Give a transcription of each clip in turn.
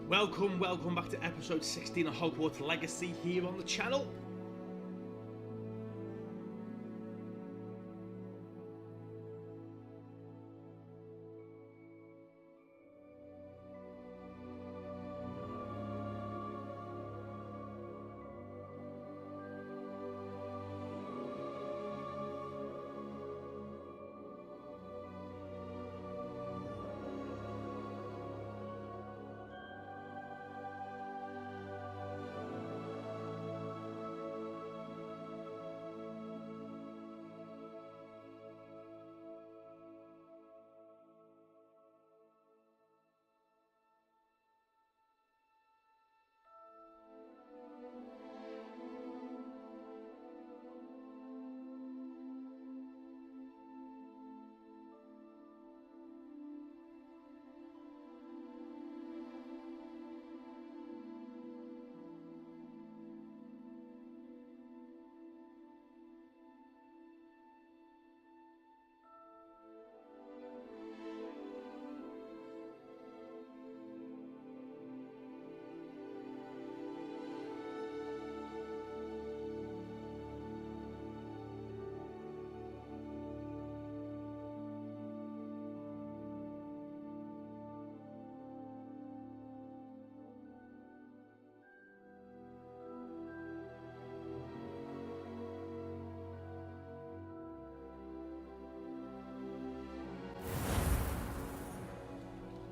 Welcome back to episode 16 of Hogwarts Legacy here on the channel.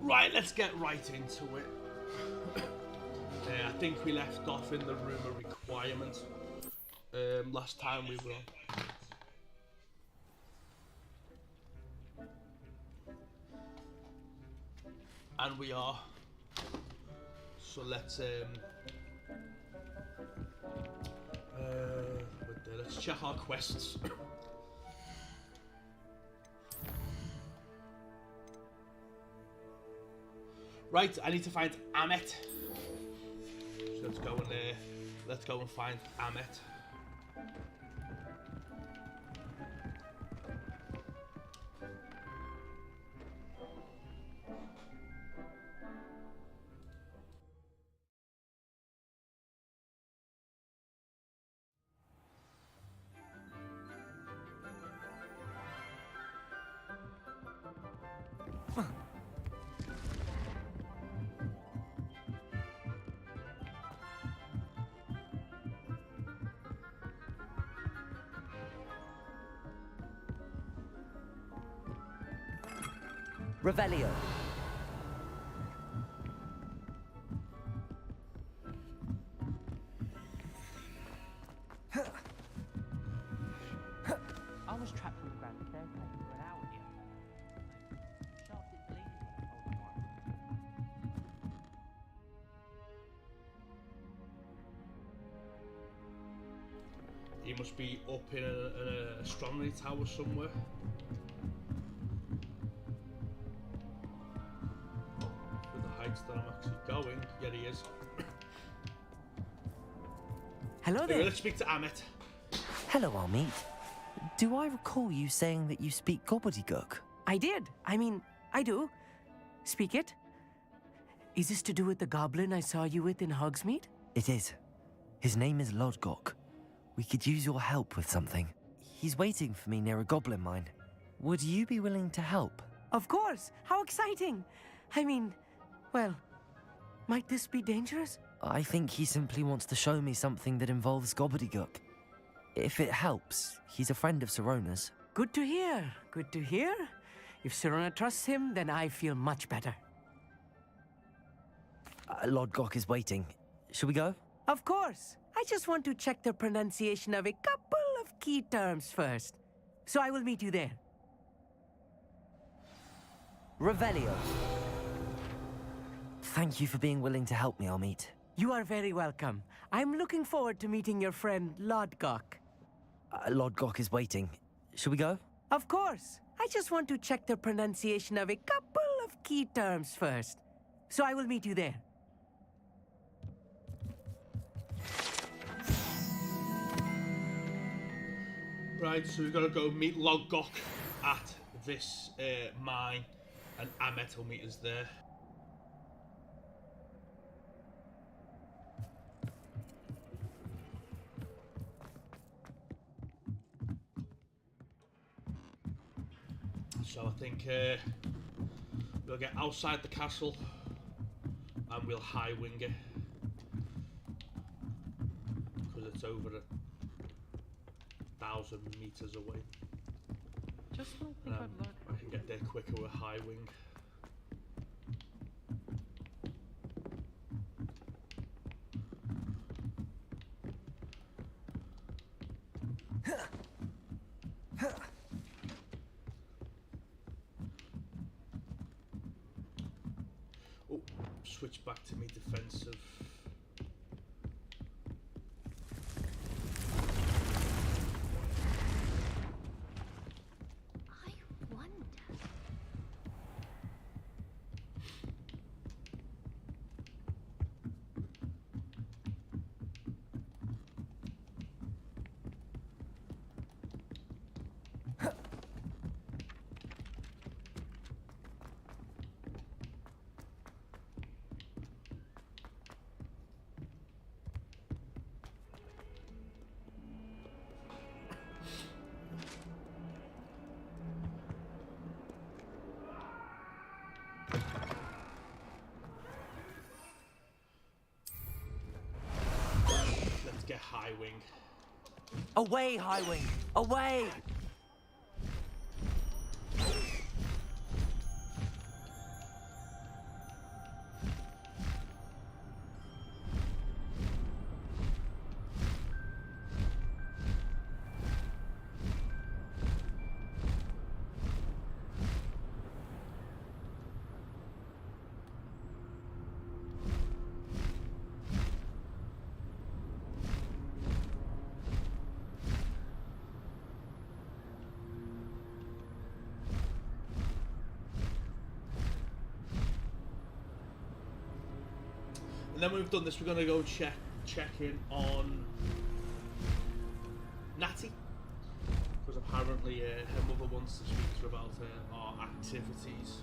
Right, let's get right into it. I think we left off in the room of requirement last time we were on. And we are. So let's check our quests. Right, I need to find Amit. So let's go and find Amit. Revelio. I was trapped in the ground staircase for an hour the other day. Sharp didn't believe me when I told him why. He must be up in an astronomy tower somewhere. That I'm actually going. Yeah, he is. Hello there. Let's speak to Amit. Hello, Amit. Do I recall you saying that you speak gobbledygook? I did. I do. Speak it. Is this to do with the goblin I saw you with in Hogsmeade? It is. His name is Lodgok. We could use your help with something. He's waiting for me near a goblin mine. Would you be willing to help? Of course. How exciting. Well, might this be dangerous? I think he simply wants to show me something that involves gobbledygook. If it helps, he's a friend of Sirona's. Good to hear. Good to hear. If Sirona trusts him, then I feel much better. Lodgok is waiting. Shall we go? Of course. I just want to check the pronunciation of a couple of key terms first. So I will meet you there. Revelio. Thank you for being willing to help me, Amit. You are very welcome. I'm looking forward to meeting your friend, Lodgok. Lodgok is waiting. Shall we go? Of course. I just want to check the pronunciation of a couple of key terms first. So I will meet you there. Right, so we've got to go meet Lodgok at this mine, and Amit will meet us there. So I think we'll get outside the castle and we'll high wing it because it's over 1,000 meters away. Just when I think I'd like. I can get there quicker with high wing. Oh, switch back to me defensive. I wonder. Let's get high wing. Away, Highwing! Away! And then when we've done this, we're going to go check in on Natty. Because apparently her mother wants to speak to her about our activities.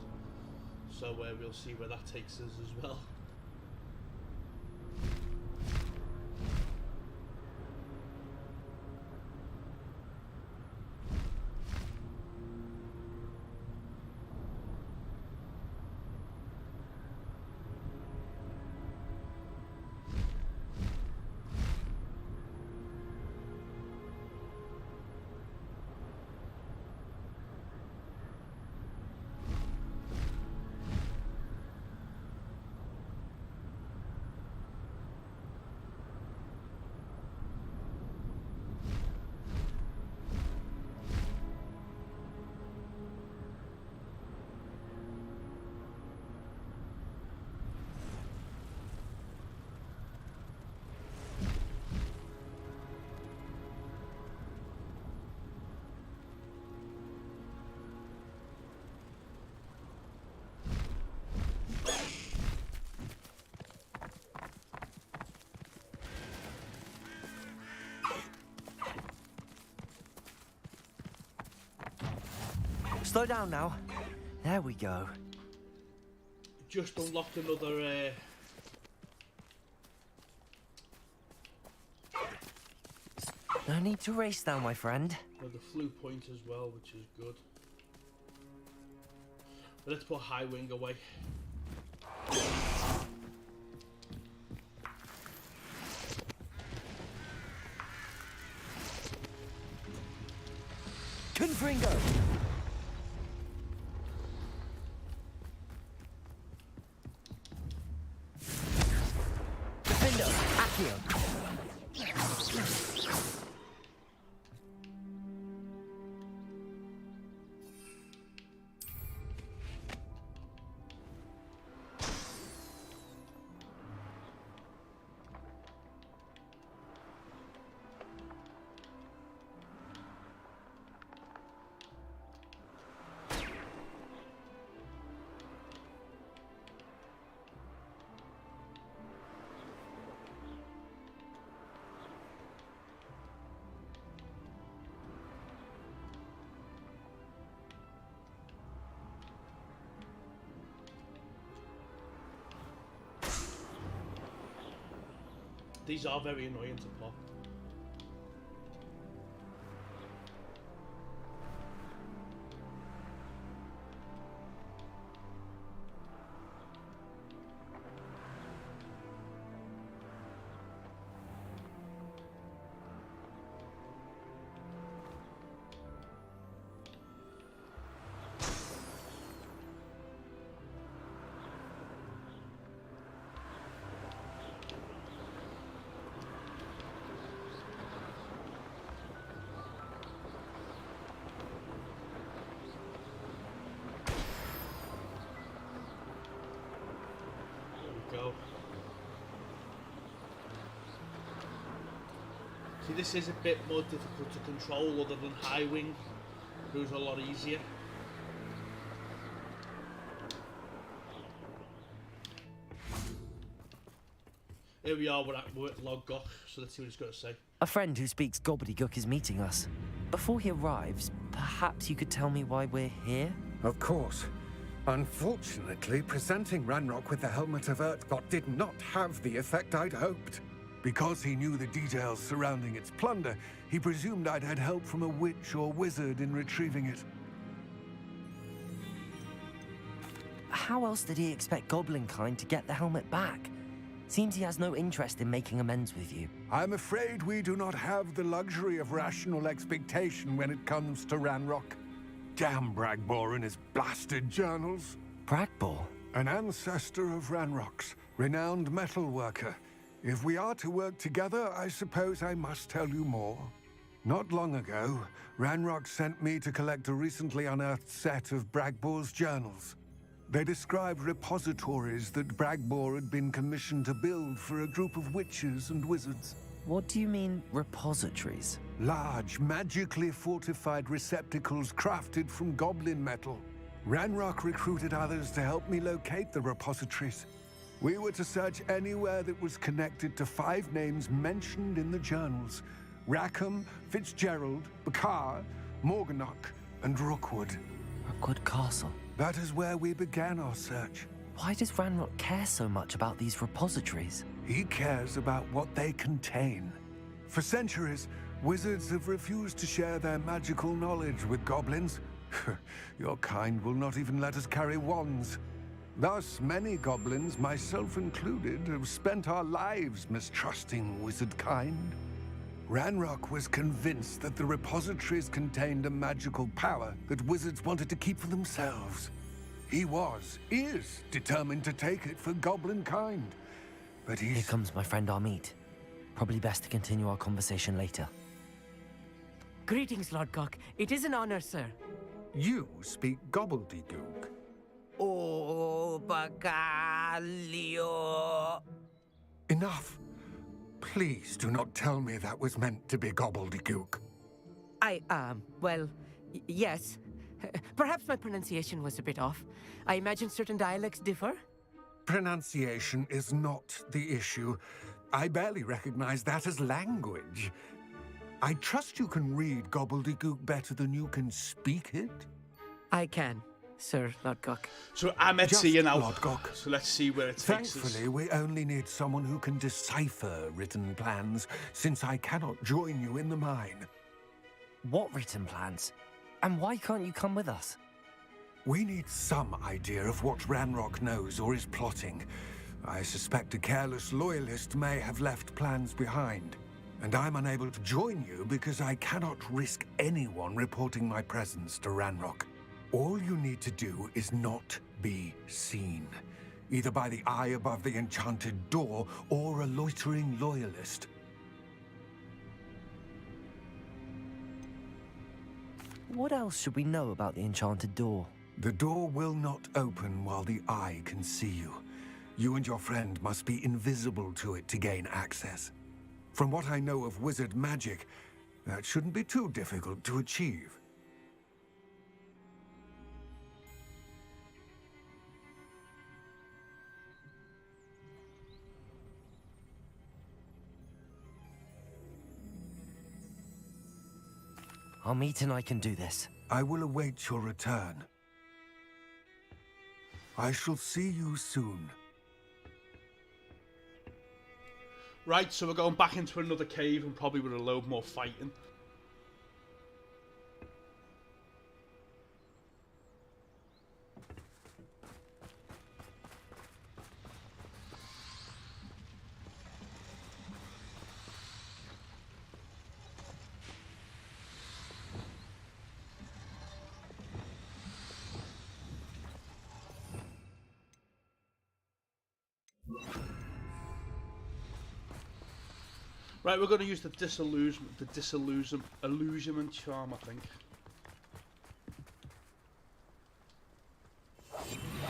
So we'll see where that takes us as well. Slow down now. There we go. Just unlocked another No need to race now, my friend. another flu point as well, which is good. But let's put high wing away. Confringo! Gryffindor, Accio. These are very annoying to pop. go. See, this is a bit more difficult to control other than High Wing, who's a lot easier. Here we are, we're at Lodgok, so let's see what he's got to say. A friend who speaks gobbledygook is meeting us. Before he arrives, perhaps you could tell me why we're here? Of course. Unfortunately, presenting Ranrock with the Helmet of Urtkot did not have the effect I'd hoped. Because he knew the details surrounding its plunder, he presumed I'd had help from a witch or wizard in retrieving it. How else did he expect Goblinkind to get the helmet back? Seems he has no interest in making amends with you. I'm afraid we do not have the luxury of rational expectation when it comes to Ranrock. Damn Bragbor and his blasted journals. Bragbor? An ancestor of Ranrock's, renowned metal worker. If we are to work together, I suppose I must tell you more. Not long ago, Ranrock sent me to collect a recently unearthed set of Bragbor's journals. They described repositories that Bragbor had been commissioned to build for a group of witches and wizards. What do you mean, repositories? Large, magically fortified receptacles crafted from goblin metal. Ranrock recruited others to help me locate the repositories. We were to search anywhere that was connected to 5 names mentioned in the journals: Rackham, Fitzgerald, Bakar, Morganach, and Rookwood. Rookwood Castle. That is where we began our search. Why does Ranrock care so much about these repositories? He cares about what they contain. For centuries, wizards have refused to share their magical knowledge with goblins. Your kind will not even let us carry wands. Thus, many goblins, myself included, have spent our lives mistrusting wizard kind. Ranrock was convinced that the repositories contained a magical power that wizards wanted to keep for themselves. He is determined to take it for goblin kind. But Here comes my friend Amit. Probably best to continue our conversation later. Greetings, Lodgok. It is an honor, sir. You speak gobbledygook. Oh, Bagalio. Enough. Please do not tell me that was meant to be gobbledygook. Well, yes. Perhaps my pronunciation was a bit off. I imagine certain dialects differ? Pronunciation is not the issue. I barely recognize that as language. I trust you can read gobbledygook better than you can speak it? I can, Sir Lodgok. So I'm at Just sea now. Lodgok. So let's see where it takes us. Thankfully, we only need someone who can decipher written plans, since I cannot join you in the mine. What written plans? And why can't you come with us? We need some idea of what Ranrock knows or is plotting. I suspect a careless loyalist may have left plans behind. And I'm unable to join you because I cannot risk anyone reporting my presence to Ranrock. All you need to do is not be seen, either by the eye above the enchanted door or a loitering loyalist. What else should we know about the enchanted door? The door will not open while the eye can see you. You and your friend must be invisible to it to gain access. From what I know of wizard magic, that shouldn't be too difficult to achieve. Amit and I can do this. I will await your return. I shall see you soon. Right, so we're going back into another cave and probably with a load more fighting. Right, we're going to use the illusionment charm, I think.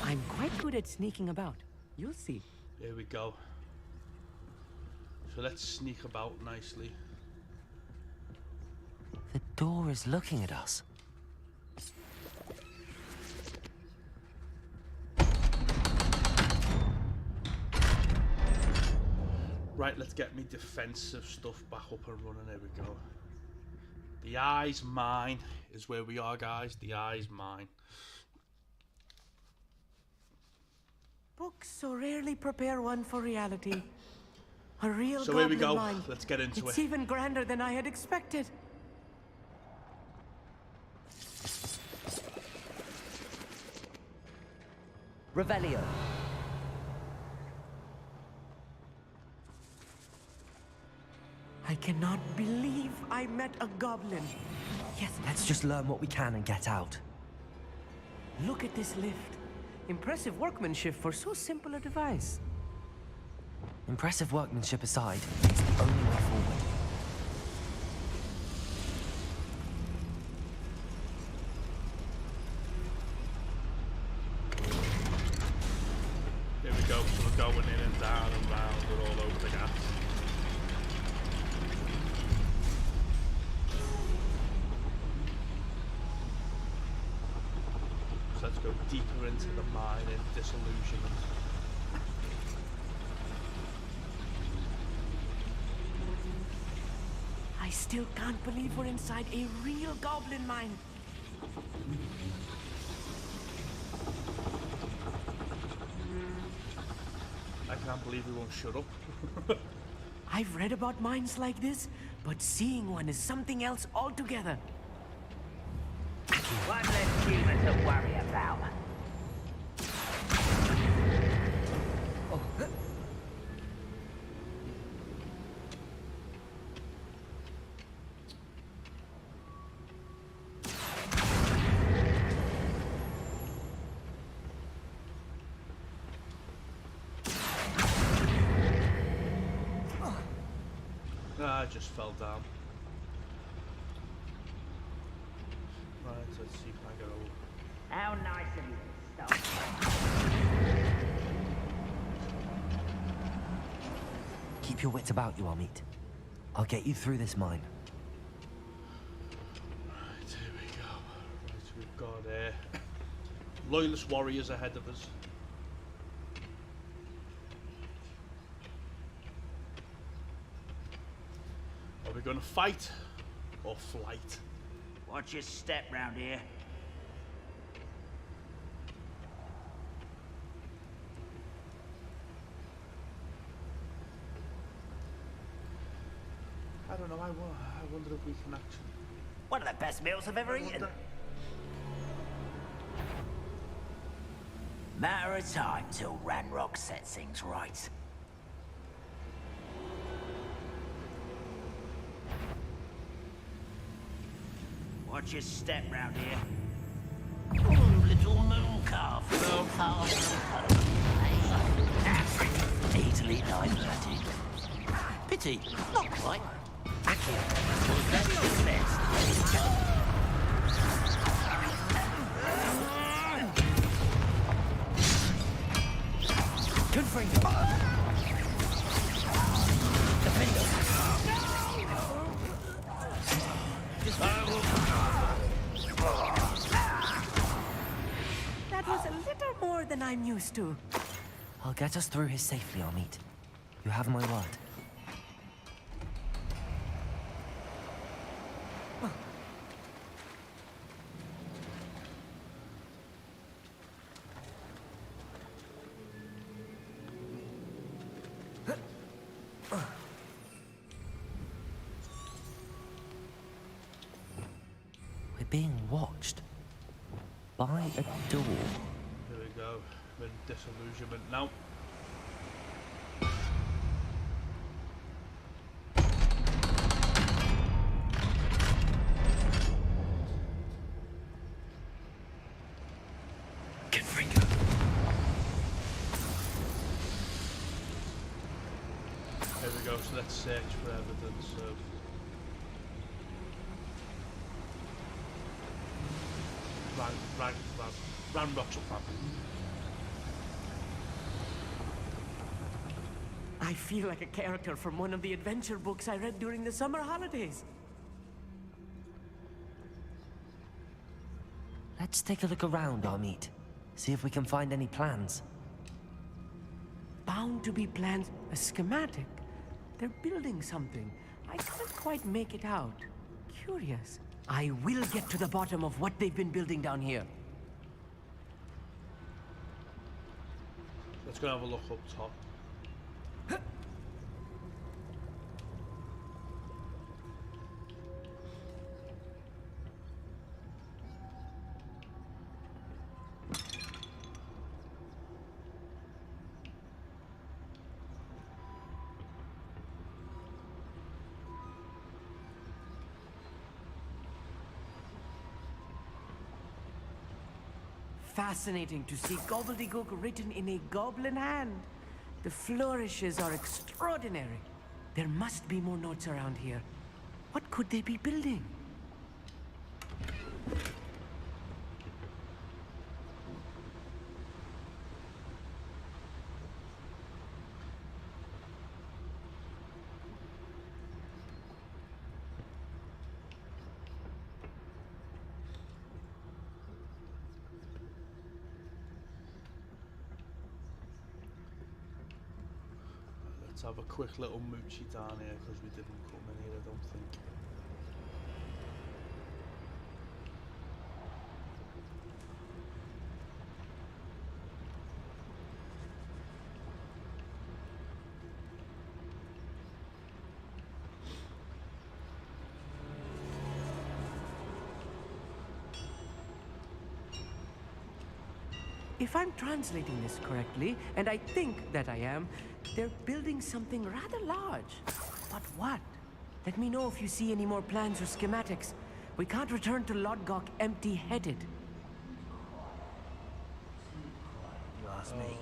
I'm quite good at sneaking about. You'll see. Here we go. So let's sneak about nicely. The door is looking at us. Right, let's get me defensive stuff back up and running. Here we go. The eye's mine is where we are, guys. The eye's mine. Books so rarely prepare one for reality. A real So here we goblin go. mind. Let's get into It's it. even grander than I had expected. Revelio. I cannot believe I met a goblin. Yes, Let's just learn what we can and get out. look at this lift. Impressive workmanship for so simple a device. Impressive workmanship aside, it's the only way forward. Here we go. So we're going in and down and round and all over the gas. So let's go deeper into the mine and disillusionment. I still can't believe we're inside a real goblin mine. I can't believe we won't shut up. I've read about mines like this, but seeing one is something else altogether. One less human to worry about. I just fell down. Right, let's see if I go. How nice of you to stop. Keep your wits about you, Amit. I'll get you through this mine. Right, here we go. Right, we've got loyalist warriors ahead of us. Are we going to fight or flight? Watch your step round here. I don't know. I wonder if we can actually. One of the best meals I've ever eaten. Matter of time till Ranrock sets things right. Watch your step round here. Oh, little moon calf. No. Easily diverted. Pity, not quite. Accurate. Was that your best? Good for you. That was a little more than I'm used to. I'll get us through here safely, Amit. You have my word. We're being watched by a door. Here we go. We're in disillusionment now. Here we go. So let's search for evidence of. Ranrock's family. I feel like a character from one of the adventure books I read during the summer holidays. Let's take a look around, Amit. See if we can find any plans. Bound to be plans. A schematic. They're building something. I can't quite make it out. Curious. I will get to the bottom of what they've been building down here. Let's go have a look up top. Fascinating to see gobbledygook written in a goblin hand. The flourishes are extraordinary. There must be more notes around here. What could they be building? Let's have a quick little moochie down here because we didn't come in here, I don't think. If I'm translating this correctly, and I think that I am, they're building something rather large. But what? Let me know if you see any more plans or schematics. We can't return to Lodgok empty-headed. You ask me.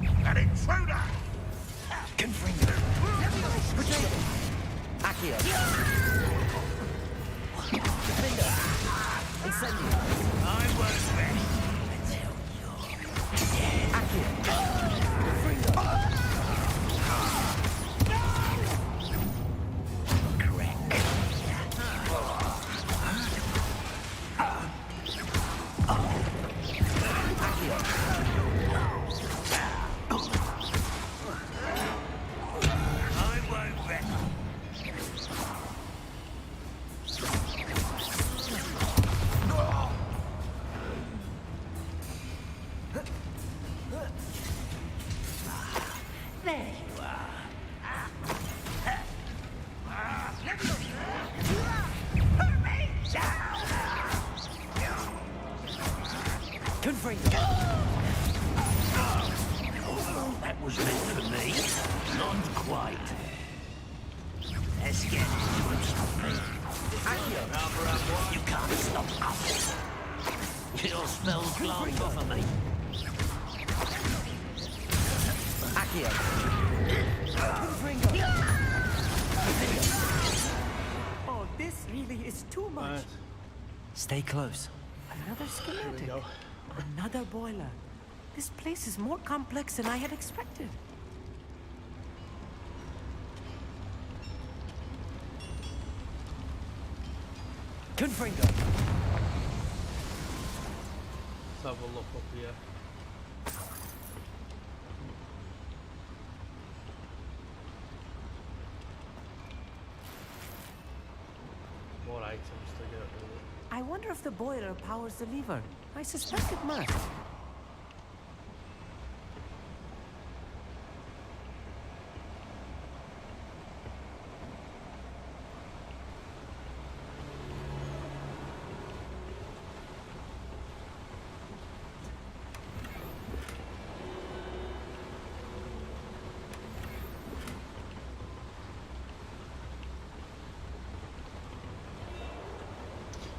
An intruder! Confringo! Retreat! Accio! Confringo! Incendio! I was ready. Accio! Confringo! Correct. That was meant for me. Not quite. Let's get into it, something. You can't stop us. Your spell's glance off of me. Accio! Oh, this really is too much. Right, Stay close. Another here we schematic. go. Another boiler. This place is more complex than I had expected. Confringo! Let's have a look up here. More items to get rid of. I wonder if the boiler powers the lever. I suspect it must.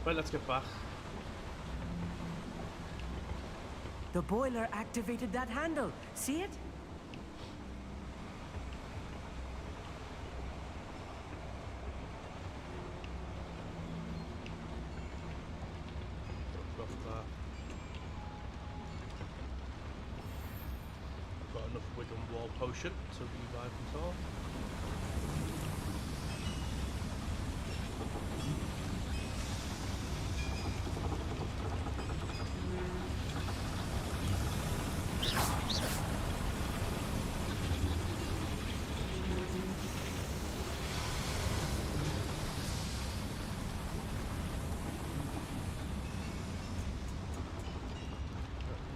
Right, let's get back. The boiler activated that handle. See it? Got that. I've got enough wooden wall potion to revive himself.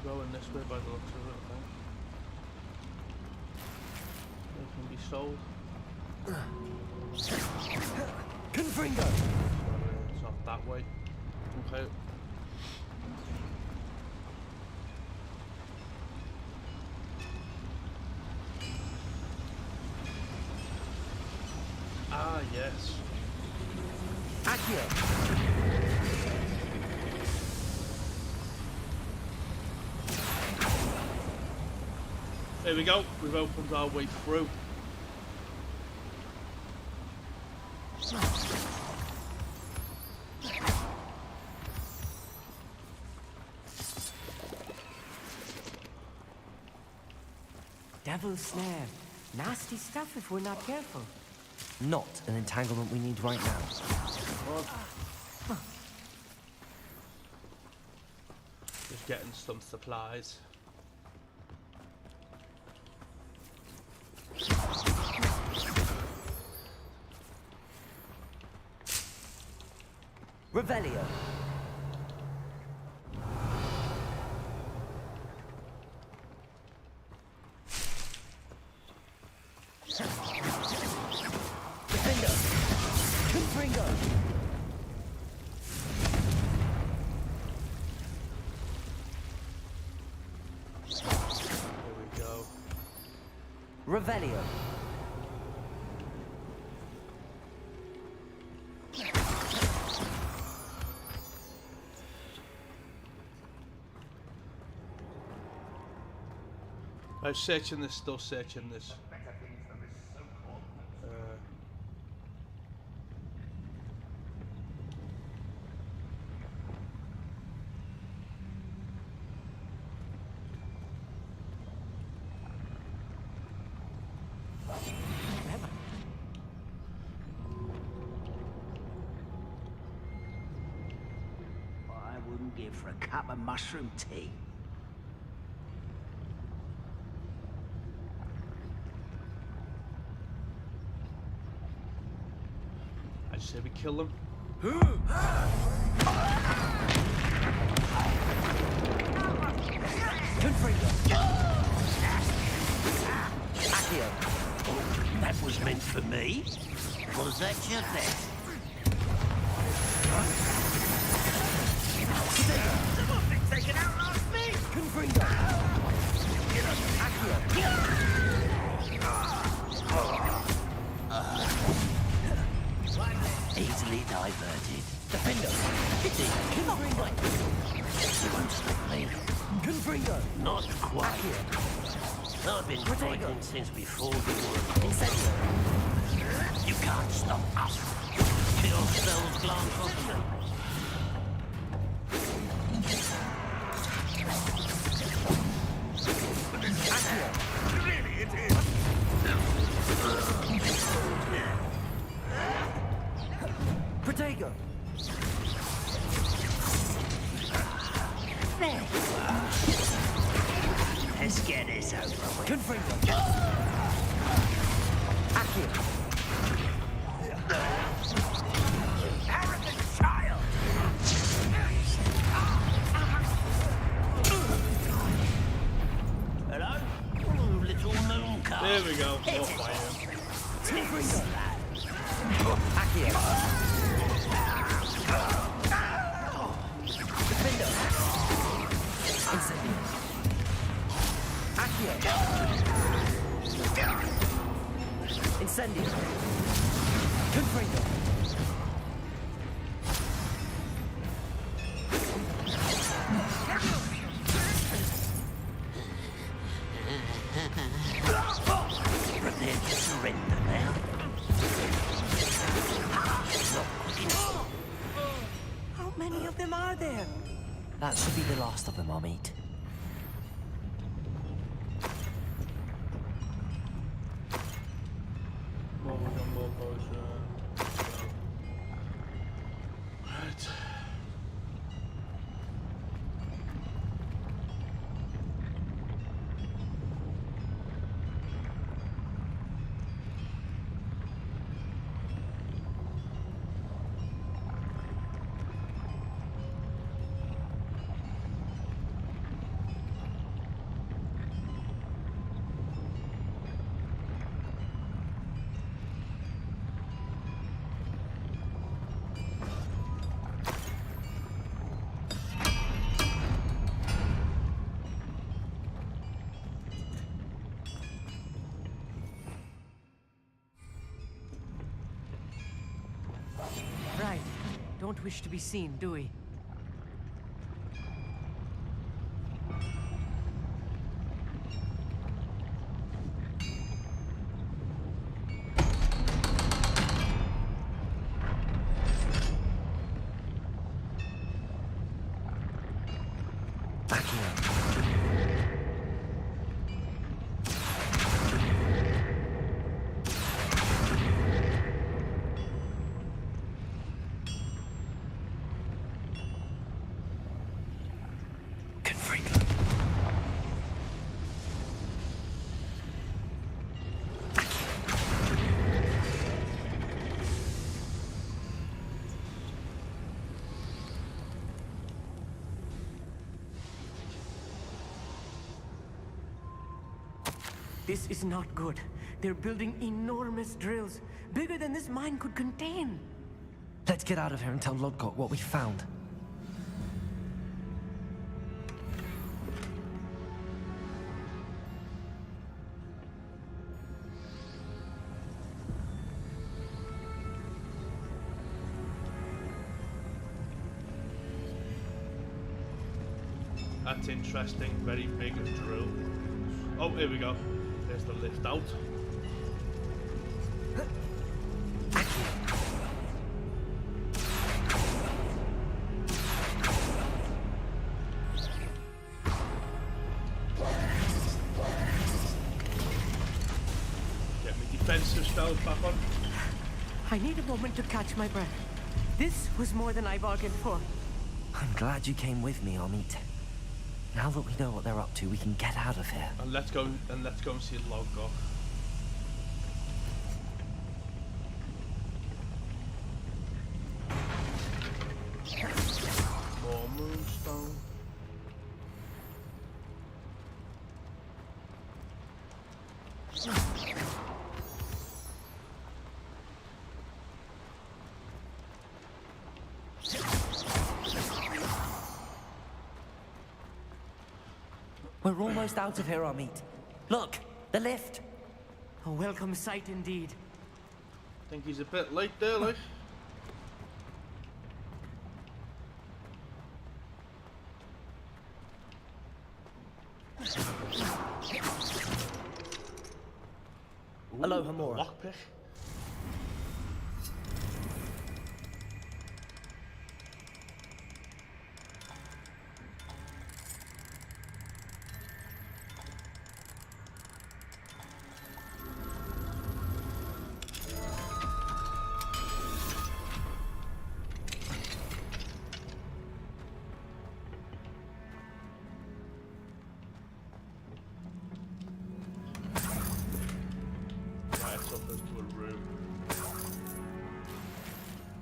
Going this way by the looks of it, I think. They can be sold. Gryffindor! It's not that way. Okay. Ah, yes. Accio! There we go. We've opened our way through. Devil's snare. Nasty stuff if we're not careful. Not an entanglement we need right now. Just getting some supplies. Revelio. Defender. Confringo. Here we go. Revelio. I was searching this, still searching this. I wouldn't give for a cup of mushroom tea. I say we kill them. Accio. Oh, that was meant for me. Was that your bet? Someone been taken out last me! Confringo. Easily diverted. Defender. Kitty. Confringo. You won't stop me. Confringo. Not quite. I've been fighting since before the war. Incendio. You can't stop us. Kill spells glance on me. Really, it is. Protego. Let's get this over with. Confringo. Accio. Arrogant child! Hello? Little moon calf. There we go. More fire. Confringo. Accio. Defender. Incendio. Accio. Incendio. Confringo. last of them, Amit. More potion. Right. Right. Don't wish to be seen, do we? Backing up. Confringo. This is not good. They're building enormous drills, bigger than this mine could contain. Let's get out of here and tell Lodgok what we found. That's interesting. Very big drill. Oh, here we go. There's the lift out. Get my defensive spells back on. I need a moment to catch my breath. This was more than I bargained for. I'm glad you came with me, Amit. Now that we know what they're up to, we can get out of here. And let's go and see Lodgok. More moonstone. We're almost out of here, Amit. Look, the lift. A welcome sight indeed. Think he's a bit late there, like. Hello, Hamura. Lockpick.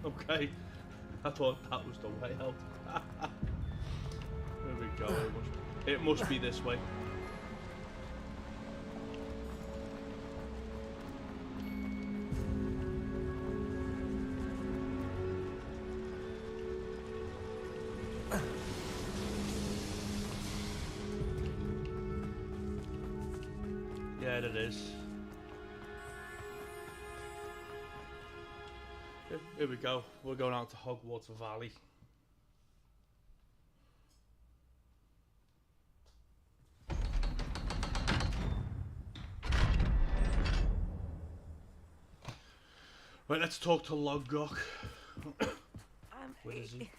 Okay, I thought that was the way out. There we go. It must be this way. Yeah, it is. Here we go. We're going out to Hogwarts Valley. Right, let's talk to Lodgok. Where is he?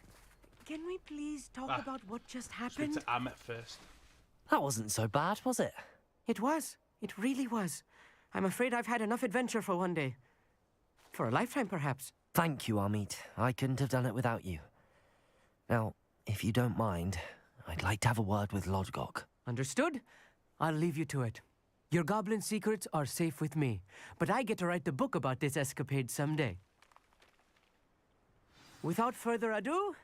can we please talk Ah, about what just Speak happened? to Amit first. That wasn't so bad, was it? It was. It really was. I'm afraid I've had enough adventure for one day. For a lifetime, perhaps. Thank you, Amit. I couldn't have done it without you. Now, if you don't mind, I'd like to have a word with Lodgok. Understood? I'll leave you to it. Your goblin secrets are safe with me, but I get to write the book about this escapade someday. Without further ado,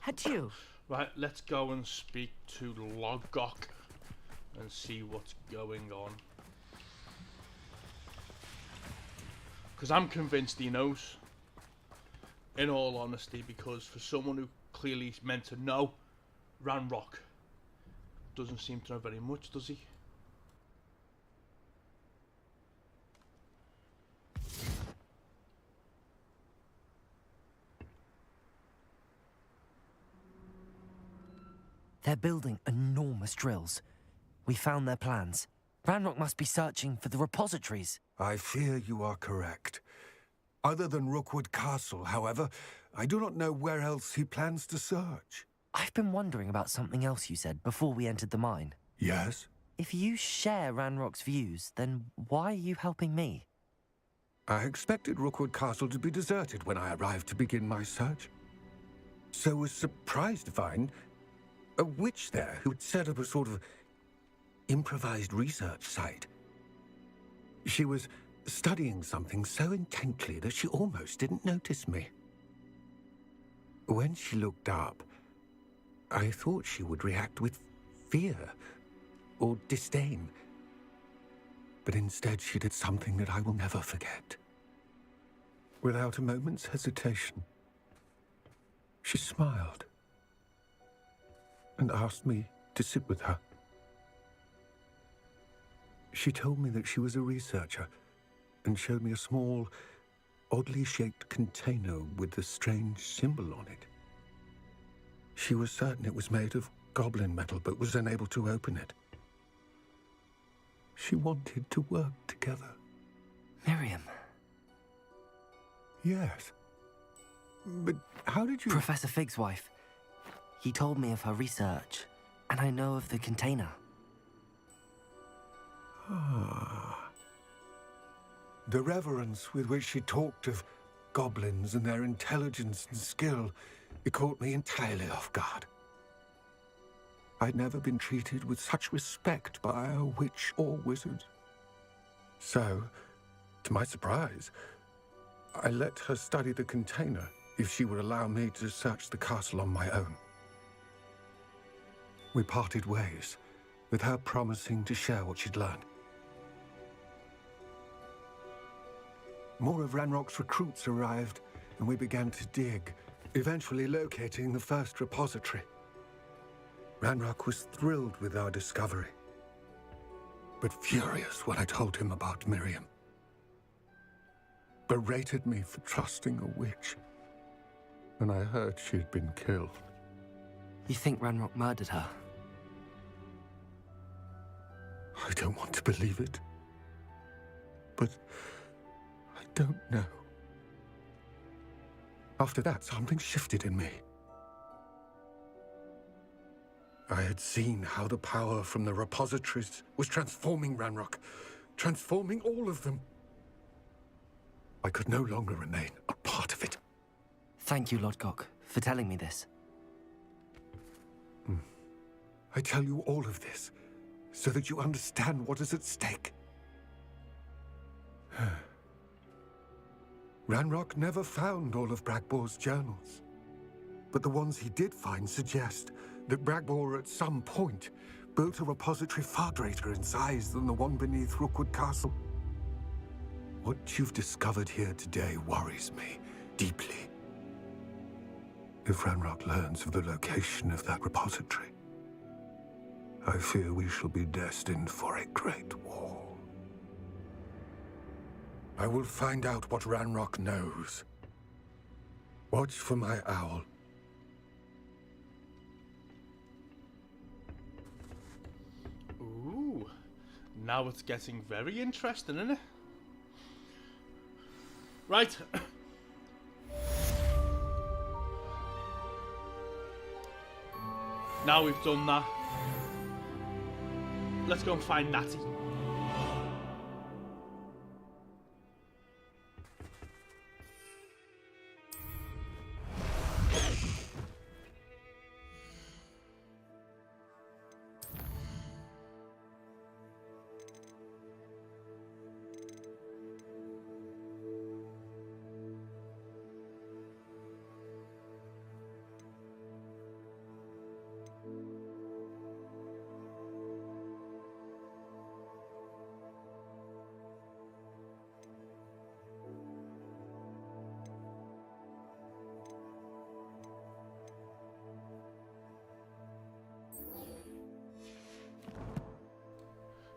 adieu. Right, let's go and speak to Lodgok and see what's going on. Because I'm convinced he knows. In all honesty, because for someone who clearly is meant to know, Ranrock doesn't seem to know very much, does he? They're building enormous drills. We found their plans. Ranrock must be searching for the repositories. I fear you are correct. Other than Rookwood Castle, however, I do not know where else he plans to search. I've been wondering about something else you said before we entered the mine. Yes? If you share Ranrock's views, then why are you helping me? I expected Rookwood Castle to be deserted when I arrived to begin my search. So was surprised to find a witch there who had set up a sort of improvised research site. She was studying something so intently that she almost didn't notice me. When she looked up, I thought she would react with fear or disdain. But instead she did something that I will never forget. Without a moment's hesitation, she smiled and asked me to sit with her. She told me that she was a researcher and showed me a small, oddly shaped container with a strange symbol on it. She was certain it was made of goblin metal, but was unable to open it. She wanted to work together. Miriam. Yes. But how did you... Professor Fig's wife. He told me of her research, and I know of the container. Ah. The reverence with which she talked of goblins and their intelligence and skill, it caught me entirely off guard. I'd never been treated with such respect by a witch or wizard. So, to my surprise, I let her study the container if she would allow me to search the castle on my own. We parted ways, with her promising to share what she'd learned. More of Ranrock's recruits arrived, and we began to dig, eventually locating the first repository. Ranrock was thrilled with our discovery, but furious when I told him about Miriam. Berated me for trusting a witch, and I heard she'd been killed. You think Ranrock murdered her? I don't want to believe it, but I don't know. After that, something shifted in me. I had seen how the power from the repositories was transforming Ranrock, transforming all of them. I could no longer remain a part of it. Thank you, Lodgok, for telling me this. I tell you all of this so that you understand what is at stake. Ranrock never found all of Bragbor's journals, but the ones he did find suggest that Bragbor at some point built a repository far greater in size than the one beneath Rookwood Castle. What you've discovered here today worries me deeply. If Ranrock learns of the location of that repository, I fear we shall be destined for a great war. I will find out what Ranrock knows. Watch for my owl. Ooh, now it's getting very interesting, isn't it? Right. Now we've done that, let's go and find Natty.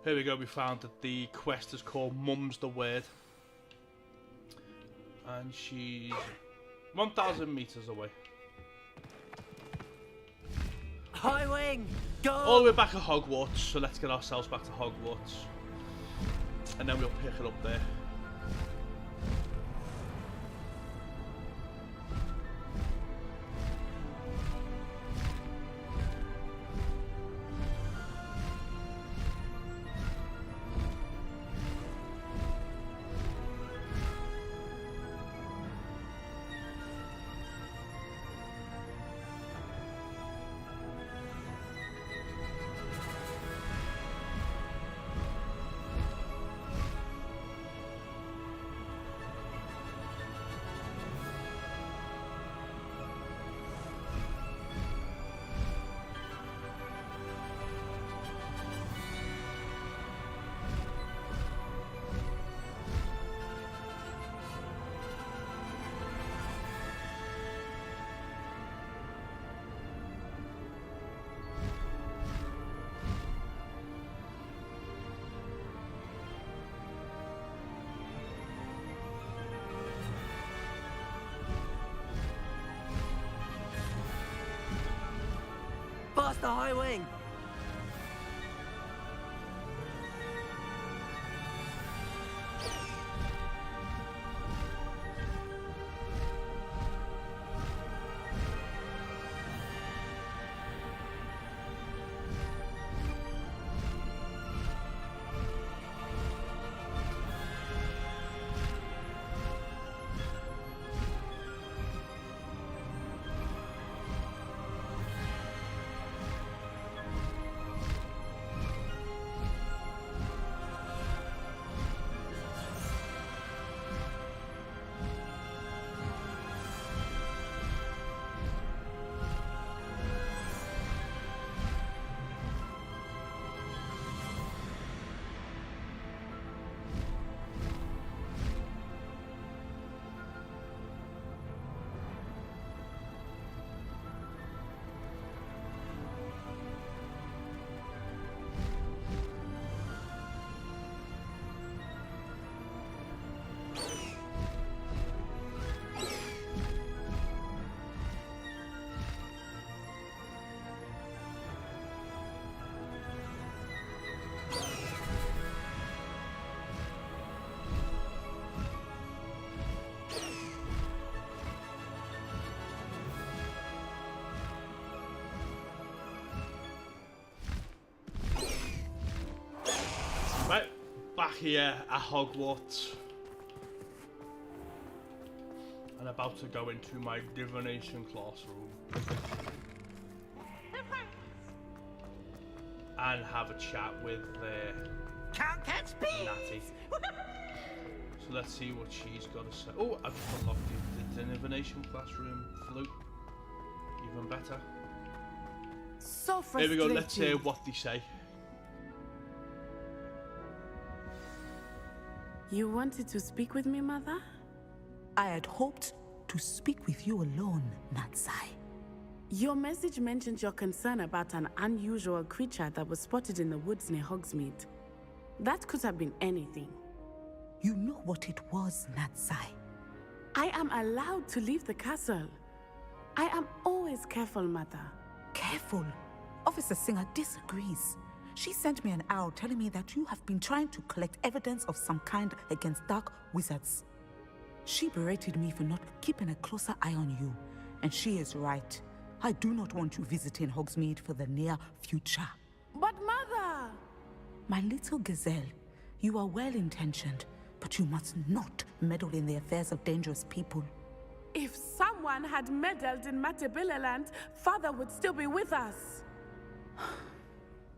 Here we go, we found that the quest is called Mum's the Word. And she's 1,000 meters away. High Wing, go! All the way back at Hogwarts, so let's get ourselves back to Hogwarts. And then we'll pick it up there. Faster, High Wing! Right, back here at Hogwarts. And about to go into my divination classroom. And have a chat with Can't catch Natty. So let's see what she's got to say. Oh, I've just unlocked the divination classroom flute. Even better. So Here frustrating. we go, let's hear what they say. You wanted to speak with me, Mother? I had hoped to speak with you alone, Natsai. Your message mentioned your concern about an unusual creature that was spotted in the woods near Hogsmeade. That could have been anything. You know what it was, Natsai. I am allowed to leave the castle. I am always careful, Mother. Careful. Officer Singer disagrees. She sent me an owl telling me that you have been trying to collect evidence of some kind against dark wizards. She berated me for not keeping a closer eye on you, and she is right. I do not want you visiting Hogsmeade for the near future. But Mother! My little gazelle, you are well-intentioned, but you must not meddle in the affairs of dangerous people. If someone had meddled in Matabeleland, Father would still be with us.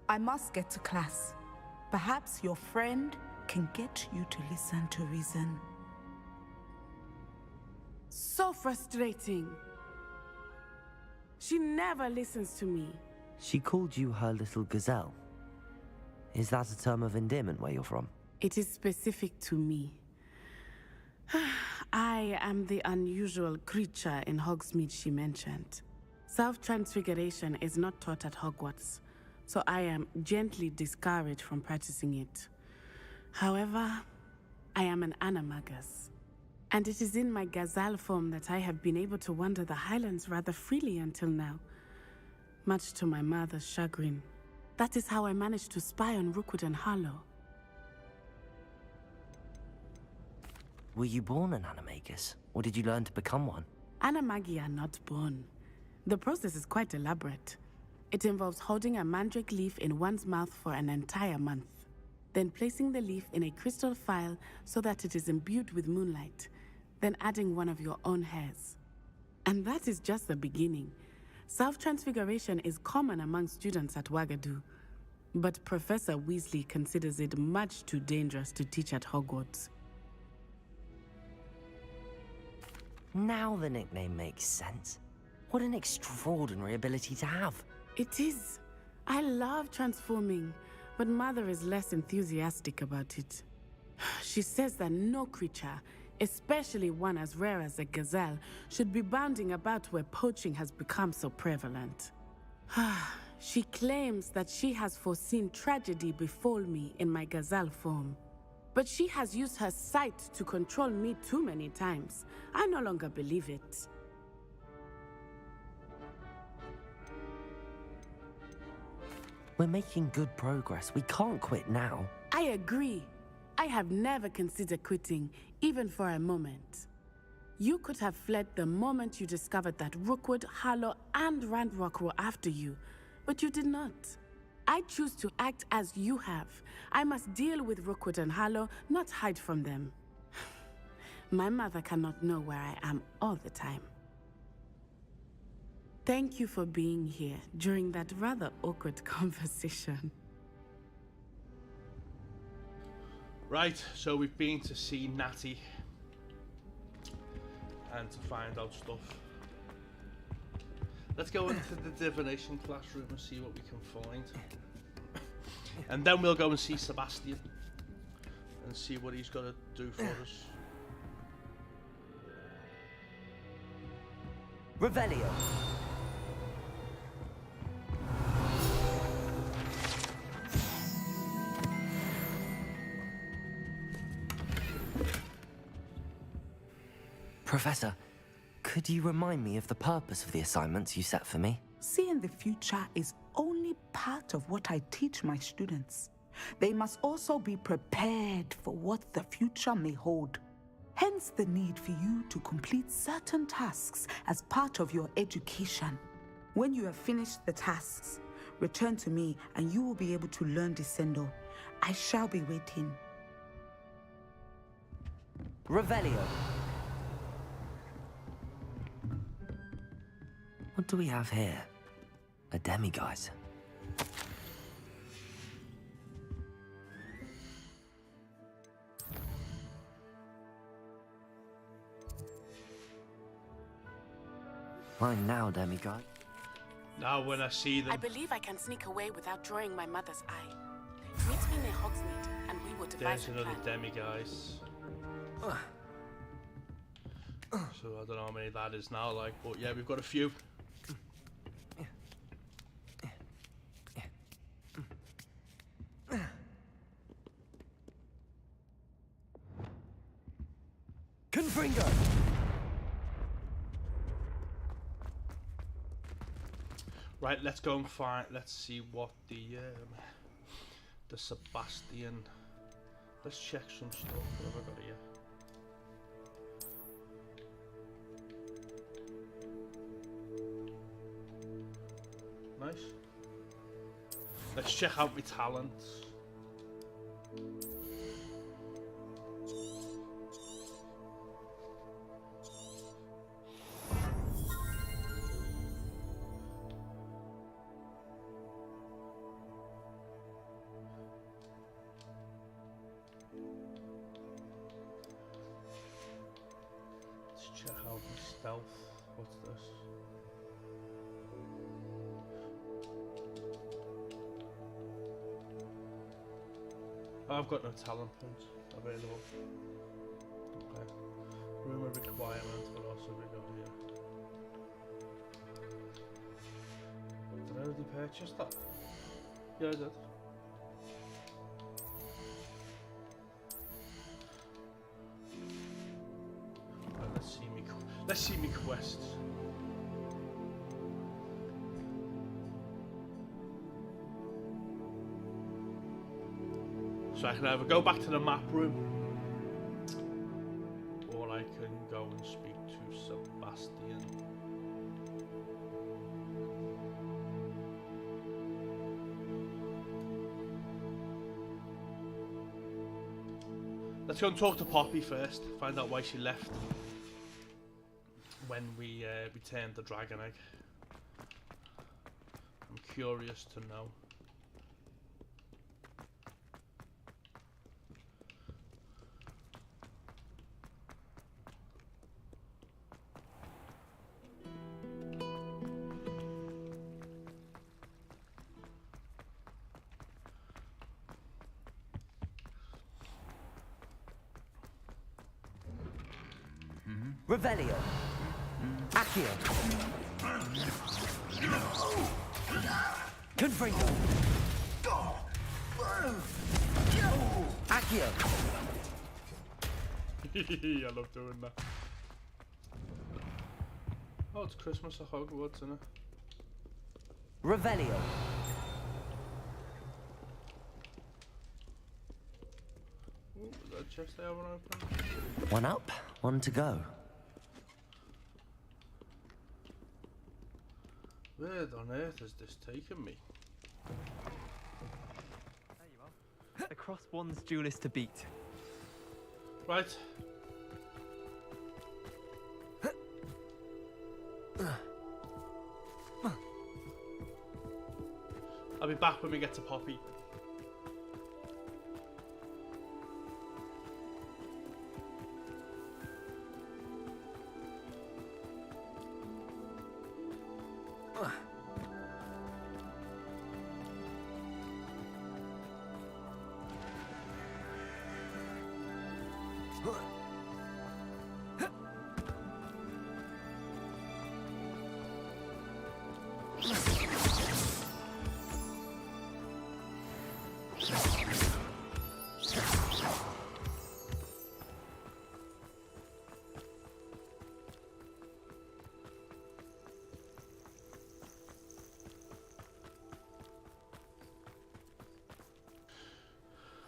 I must get to class. Perhaps your friend can get you to listen to reason. So frustrating. She never listens to me. She called you her little gazelle. Is that a term of endearment where you're from? It is specific to me. I am the unusual creature in Hogsmeade she mentioned. Self-transfiguration is not taught at Hogwarts, so I am gently discouraged from practicing it. However, I am an animagus, and it is in my gazelle form that I have been able to wander the Highlands rather freely until now, much to my mother's chagrin. That is how I managed to spy on Rookwood and Harlow. Were you born an animagus, or did you learn to become one? Animagi are not born. The process is quite elaborate. It involves holding a mandrake leaf in one's mouth for an entire month, then placing the leaf in a crystal phial so that it is imbued with moonlight, then adding one of your own hairs. And that is just the beginning. Self-transfiguration is common among students at Wagadu, but Professor Weasley considers it much too dangerous to teach at Hogwarts. Now the nickname makes sense. What an extraordinary ability to have. It is. I love transforming, but Mother is less enthusiastic about it. She says that no creature, especially one as rare as a gazelle, should be bounding about where poaching has become so prevalent. She claims that she has foreseen tragedy befall me in my gazelle form. But she has used her sight to control me too many times. I no longer believe it. We're making good progress. We can't quit now. I agree. I have never considered quitting, even for a moment. You could have fled the moment you discovered that Rookwood, Harlow, and Ranrock were after you, but you did not. I choose to act as you have. I must deal with Rookwood and Harlow, not hide from them. My mother cannot know where I am all the time. Thank you for being here during that rather awkward conversation. Right, so we've been to see Natty and to find out stuff. Let's go into the divination classroom and see what we can find. And then we'll go and see Sebastian and see what he's got to do for us. Revelio. Professor, could you remind me of the purpose of the assignments you set for me? Seeing the future is only part of what I teach my students. They must also be prepared for what the future may hold. Hence the need for you to complete certain tasks as part of your education. When you have finished the tasks, return to me and you will be able to learn Descendo. I shall be waiting. Revelio. What do we have here? A demiguise. Mine now, demiguise. Now when I see them, I believe I can sneak away without drawing my mother's eye. Meet me near Hogsmeade, and we will devise there's a another plan. demiguise. So I don't know how many that is now, like, but yeah, we've got a few. Confringo! Right, let's go and find. Let's see what the Sebastian. Let's check some stuff. What have I got here? Let's check out my talents. Let's check out my stealth. What's this? I've got no talent points available. Okay. Rumor requirement, what else have we got here? Did I already purchase that? Yeah, I did. Right, let's see me quests. So I can either go back to the map room, or I can go and speak to Sebastian. Let's go and talk to Poppy first, find out why she left when we returned the dragon egg. I'm curious to know. Revelio. Accio. Confringo. Accio. I love doing that. Oh, it's Christmas at Hogwarts, isn't it? Revelio. Ooh, is that chest I haven't opened? One up, one to go. Where on earth has this taken me? There you are. The cross wands duelist to beat. Right. I'll be back when we get to Poppy.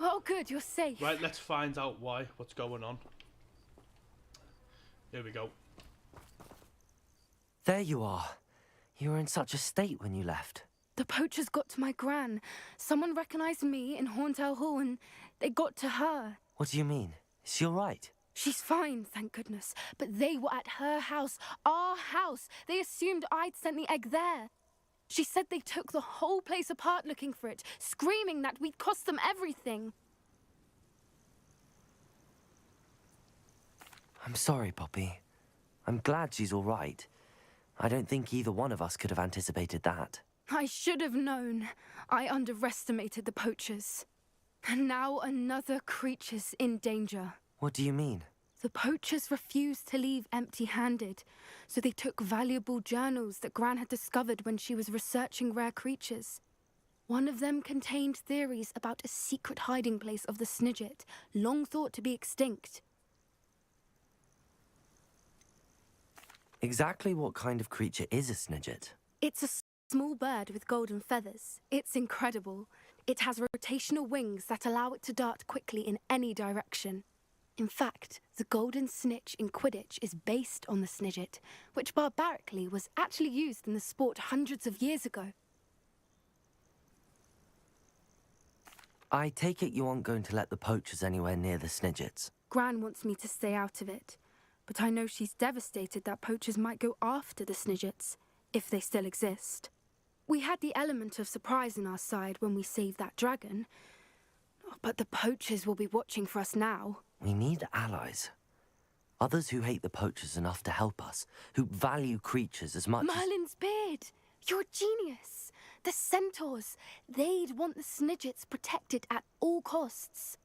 Oh, good, you're safe. Right, let's find out what's going on. Here we go. There you are. You were in such a state when you left. The poachers got to my gran. Someone recognized me in Horntail Hall and they got to her. What do you mean? Is she all right? She's fine, thank goodness. But they were at her house, our house. They assumed I'd sent the egg there. She said they took the whole place apart looking for it, screaming that we'd cost them everything. I'm sorry, Poppy. I'm glad she's all right. I don't think either one of us could have anticipated that. I should have known. I underestimated the poachers. And now another creature's in danger. What do you mean? The poachers refused to leave empty-handed, so they took valuable journals that Gran had discovered when she was researching rare creatures. One of them contained theories about a secret hiding place of the Snidget, long thought to be extinct. Exactly what kind of creature is a Snidget? It's a small bird with golden feathers. It's incredible. It has rotational wings that allow it to dart quickly in any direction. In fact, the golden snitch in Quidditch is based on the Snidget, which barbarically was actually used in the sport hundreds of years ago. I take it you aren't going to let the poachers anywhere near the Snidgets. Gran wants me to stay out of it, but I know she's devastated that poachers might go after the Snidgets, if they still exist. We had the element of surprise on our side when we saved that dragon, but the poachers will be watching for us now. We need allies. Others who hate the poachers enough to help us, who value creatures as much as... Merlin's beard! You're a genius! The centaurs! They'd want the Snidgets protected at all costs.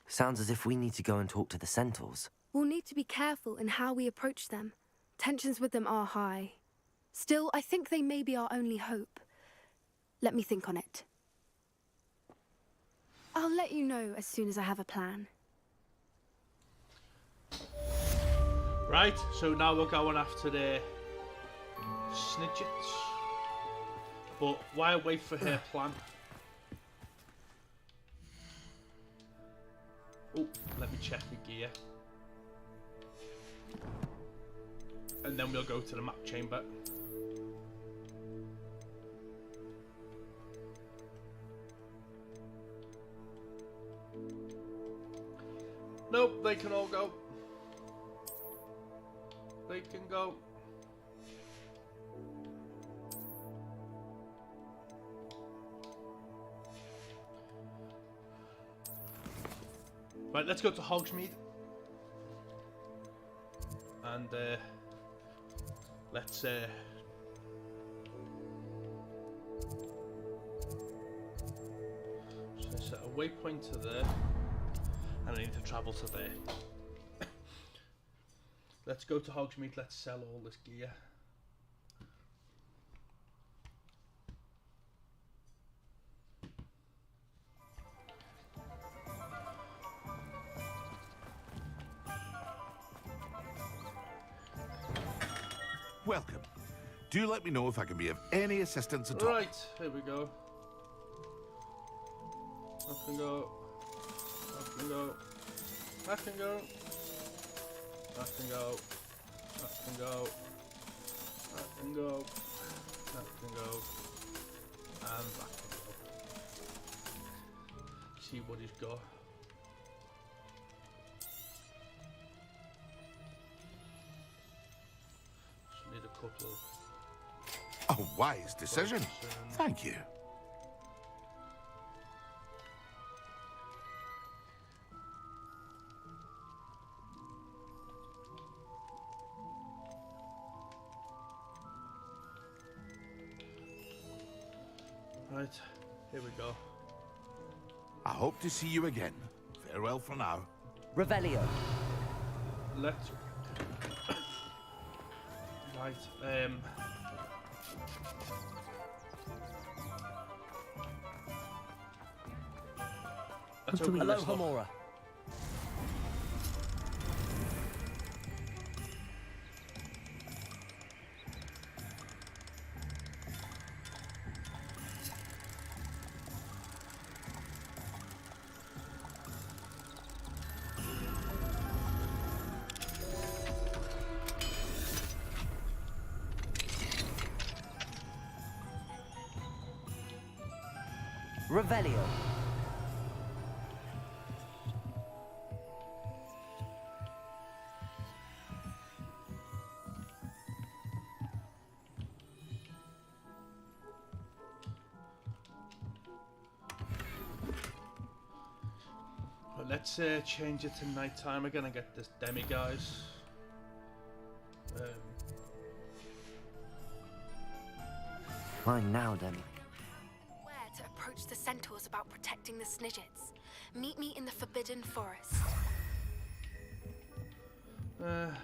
Sounds as if we need to go and talk to the centaurs. We'll need to be careful in how we approach them. Tensions with them are high. Still, I think they may be our only hope. Let me think on it. I'll let you know as soon as I have a plan. Right, so now we're going after the Snidgets. But while I wait for her plan... Oh, let me check the gear. And then we'll go to the map chamber. Nope, they can all go. They can go. Right, let's go to Hogsmeade. And let's set a waypoint to there. And I need to travel to there. Let's go to Hogsmeade, let's sell all this gear. Welcome. Do let me know if I can be of any assistance at all. Right, here we go. I can go. I can go. I can go. I can go. I can go. I can go. I can go. And back can go. See what he's got. Just need a couple of... A wise decision. Thank you. Right, here we go. I hope to see you again. Farewell for now. Revelio. Let's... Right, let's open Hello, this lock. Homora. Revelio. But let's change it to night time again and get this demi guys. Mine now, Demi. Where to approach the centaurs about protecting the Snidgets. Meet me in the Forbidden Forest.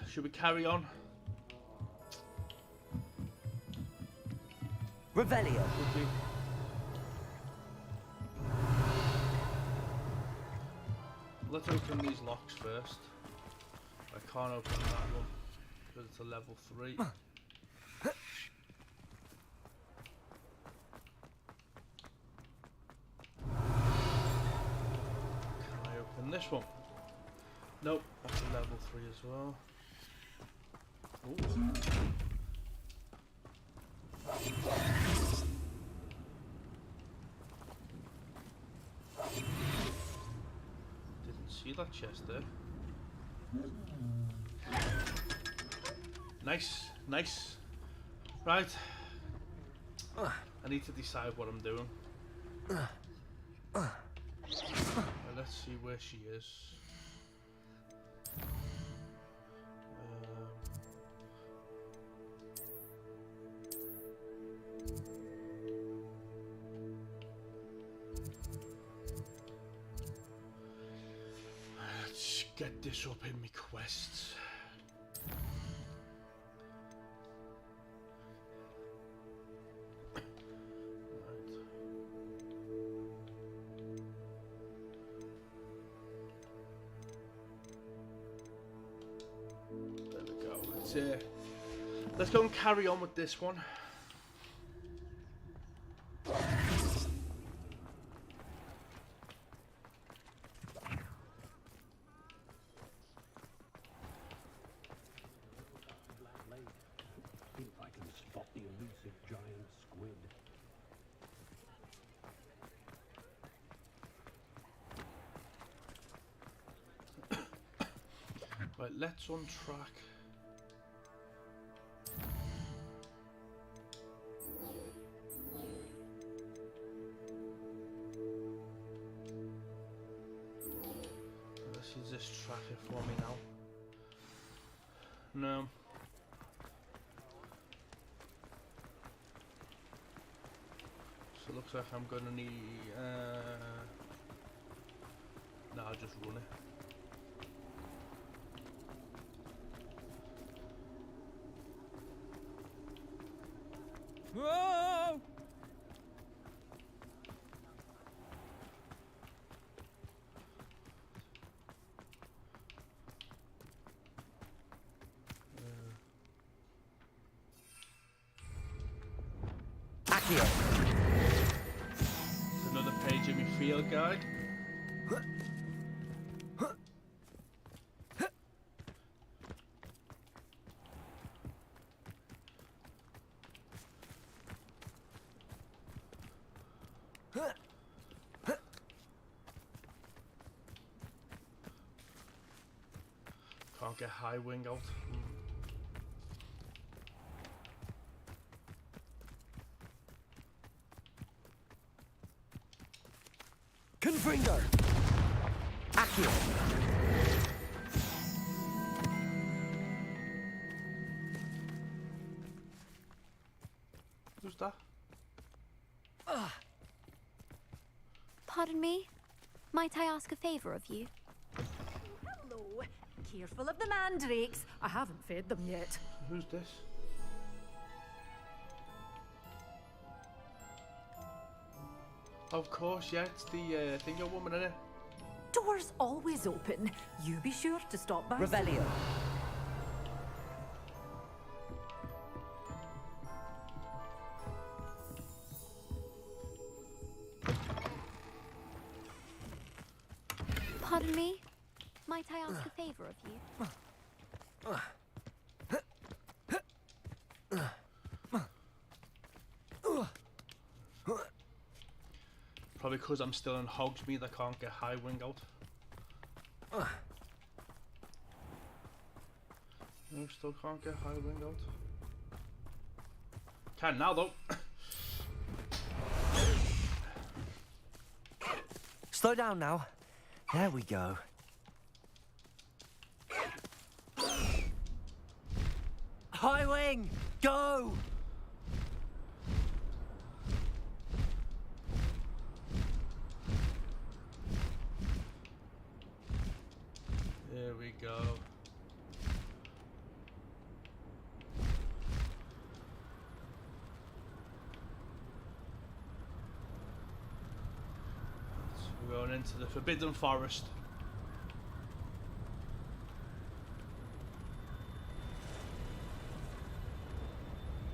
Should we carry on? Revelio. Let's open these locks first. I can't open that one because it's a level 3. Can I open this one? Nope, that's a level 3 as well. Ooh. see that chest there. Nice, nice. Right. I need to decide what I'm doing. Well, let's see where she is. Let's get this up in my quests. Let's go and carry on with this one. See if I can spot the elusive giant squid. Right, let's untrack. Let's use this tracker for me now. No. So it looks like I'm gonna need. No, I'll just run it. Whoa! Accio. It's another page in my field guide. Can't get high wing out. Gryffindor. Accio. Who's that? Pardon me? Might I ask a favor of you? Hello. Careful of the mandrakes. I haven't fed them yet. Who's this? Of course, yeah, it's the thingo woman, innit? Doors always open. You be sure to stop by. Revelio. Pardon me? Might I ask a favor of you? Probably because I'm still in Hogsmeade, I can't get high wing out. No, still can't get high wing out. Can now though. Slow down now. There we go. High wing, go! There we go. So we're going into the Forbidden Forest.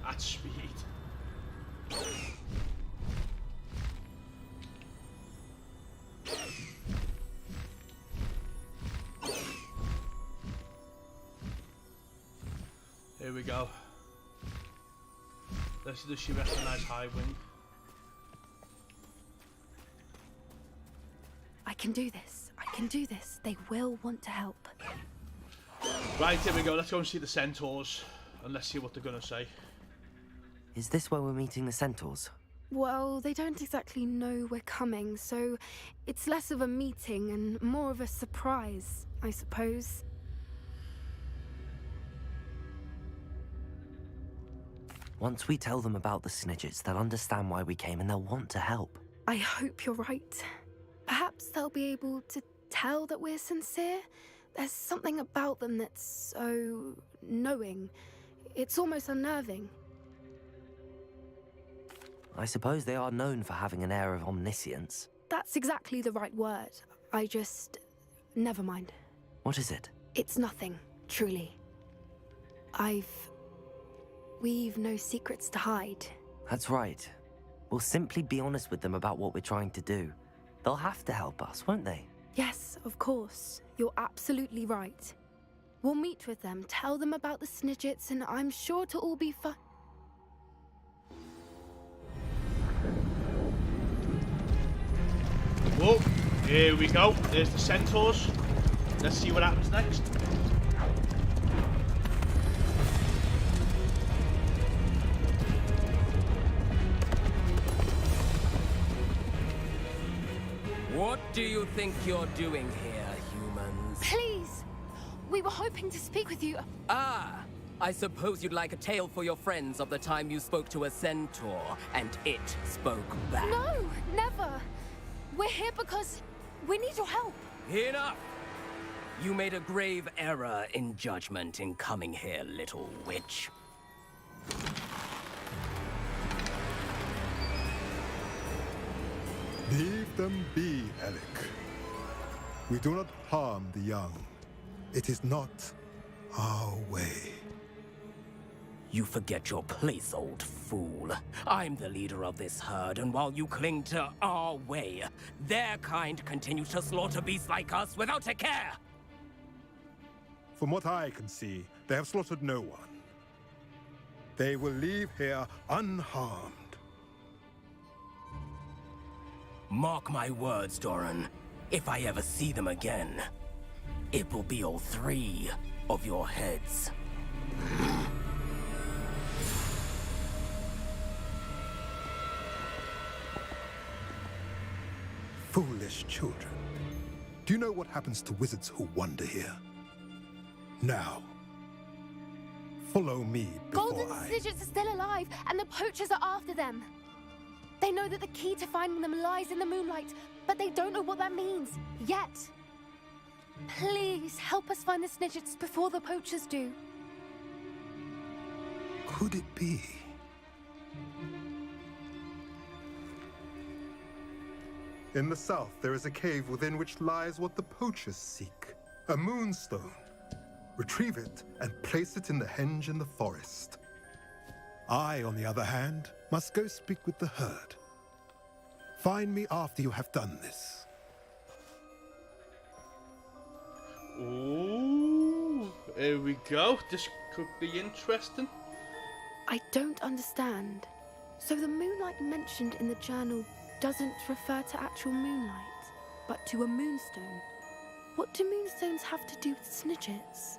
At speed. Here we go. Let's see, does she recognize high wing? I can do this. I can do this. They will want to help. Right, here we go. Let's go and see the centaurs. And let's see what they're going to say. Is this where we're meeting the centaurs? Well, they don't exactly know we're coming, so it's less of a meeting and more of a surprise, I suppose. Once we tell them about the Snidgets, they'll understand why we came and they'll want to help. I hope you're right. Perhaps they'll be able to tell that we're sincere. There's something about them that's so knowing. It's almost unnerving. I suppose they are known for having an air of omniscience. That's exactly the right word. I just... never mind. What is it? It's nothing, truly. We've no secrets to hide. That's right. We'll simply be honest with them about what we're trying to do. They'll have to help us, won't they? Yes, of course. You're absolutely right. We'll meet with them, tell them about the Snidgets, and I'm sure it'll all be fun. Whoa, here we go. There's the centaurs. Let's see what happens next. What do you think you're doing here, humans? Please! We were hoping to speak with you. Ah! I suppose you'd like a tale for your friends of the time you spoke to a centaur, and it spoke back. No, never! We're here because we need your help. Enough! You made a grave error in judgment in coming here, little witch. Leave them be, Alec. We do not harm the young. It is not our way. You forget your place, old fool. I'm the leader of this herd, and while you cling to our way, their kind continues to slaughter beasts like us without a care! From what I can see, they have slaughtered no one. They will leave here unharmed. Mark my words, Doran. If I ever see them again, it will be all 3 of your heads. Foolish children. Do you know what happens to wizards who wander here? Now, follow me before Golden Snidgets are still alive, and the poachers are after them. They know that the key to finding them lies in the moonlight, but they don't know what that means, yet. Please, help us find the Snidgets before the poachers do. Could it be? In the south, there is a cave within which lies what the poachers seek. A moonstone. Retrieve it and place it in the henge in the forest. I, on the other hand, must go speak with the herd. Find me after you have done this. Ooh, here we go. This could be interesting. I don't understand. So the moonlight mentioned in the journal doesn't refer to actual moonlight, but to a moonstone. What do moonstones have to do with Snidgets?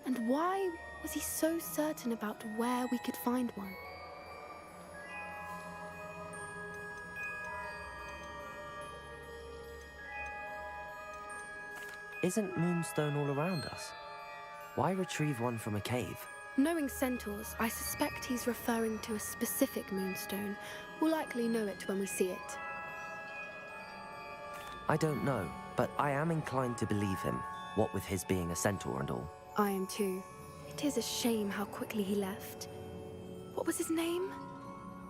And why was he so certain about where we could find one? Isn't moonstone all around us? Why retrieve one from a cave? Knowing centaurs, I suspect he's referring to a specific moonstone. We'll likely know it when we see it. I don't know, but I am inclined to believe him, what with his being a centaur and all. I am too. It is a shame how quickly he left. What was his name?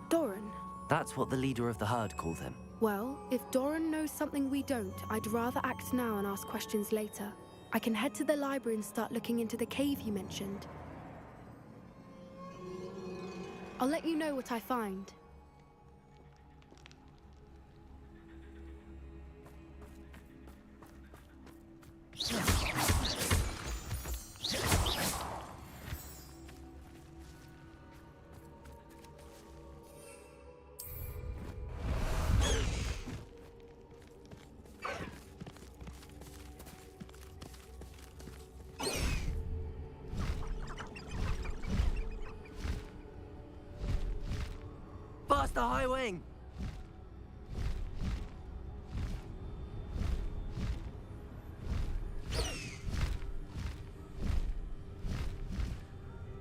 Doran. That's what the leader of the herd called him. Well, if Doran knows something we don't, I'd rather act now and ask questions later. I can head to the library and start looking into the cave you mentioned. I'll let you know what I find. Faster, High Wing!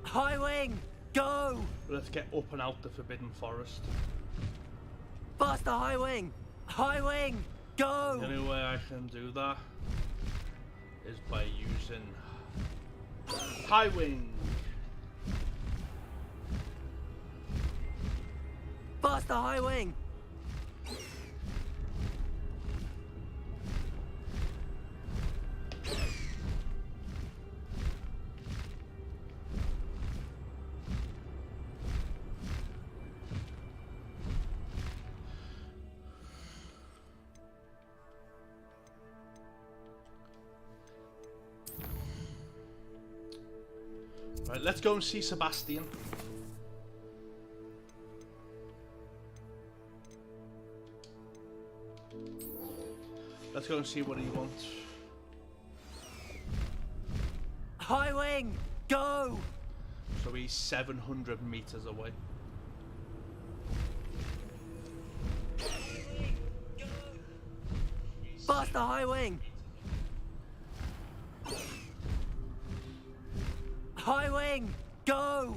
High Wing, go! Let's get up and out the Forbidden Forest. Faster, High Wing! High Wing, go! The only way I can do that is by using High Wing. Faster, High Wing! Right, let's go and see Sebastian. Let's go and see what he wants. High Wing, go! So he's 700 meters away. Faster, High Wing! High Wing, go!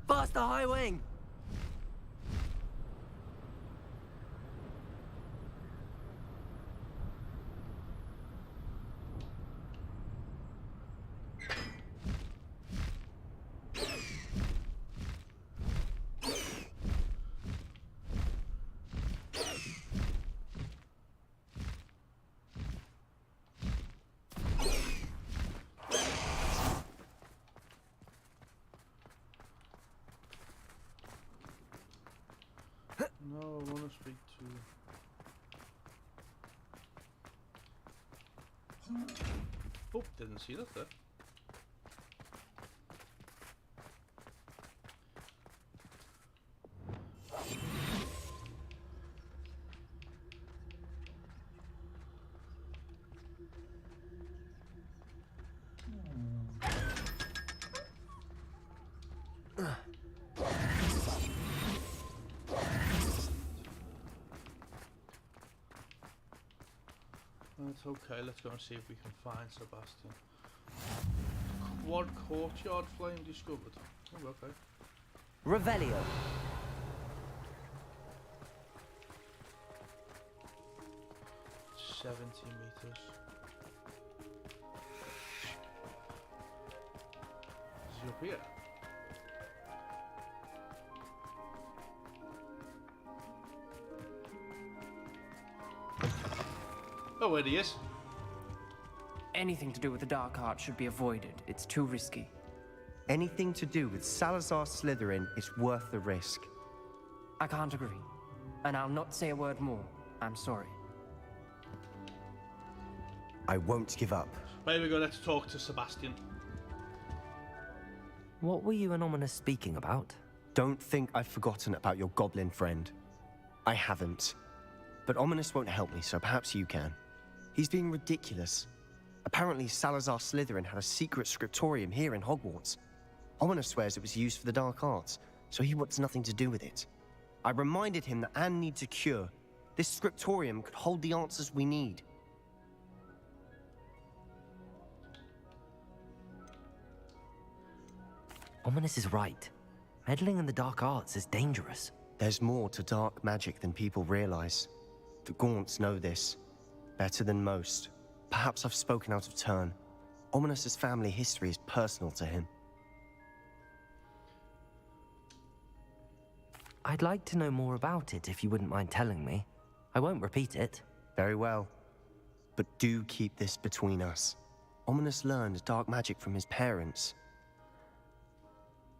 Faster, High Wing! No, I want to speak to... Oh, didn't see that there. That's okay, let's go and see if we can find Sebastian. Quad courtyard flame discovered. Oh, okay. Revelio. $70 meters. Is he up here? Oh, there he is. Anything to do with the dark art should be avoided. It's too risky. Anything to do with Salazar Slytherin is worth the risk. I can't agree. And I'll not say a word more. I'm sorry. I won't give up. There we go, let's talk to Sebastian. What were you and Ominous speaking about? Don't think I've forgotten about your goblin friend. I haven't. But Ominous won't help me, so perhaps you can. He's being ridiculous. Apparently Salazar Slytherin had a secret scriptorium here in Hogwarts. Ominous swears it was used for the dark arts, so he wants nothing to do with it. I reminded him that Anne needs a cure. This scriptorium could hold the answers we need. Ominous is right. Meddling in the dark arts is dangerous. There's more to dark magic than people realize. The Gaunts know this. Better than most. Perhaps I've spoken out of turn. Ominous's family history is personal to him. I'd like to know more about it if you wouldn't mind telling me. I won't repeat it. Very well. But do keep this between us. Ominous learned dark magic from his parents.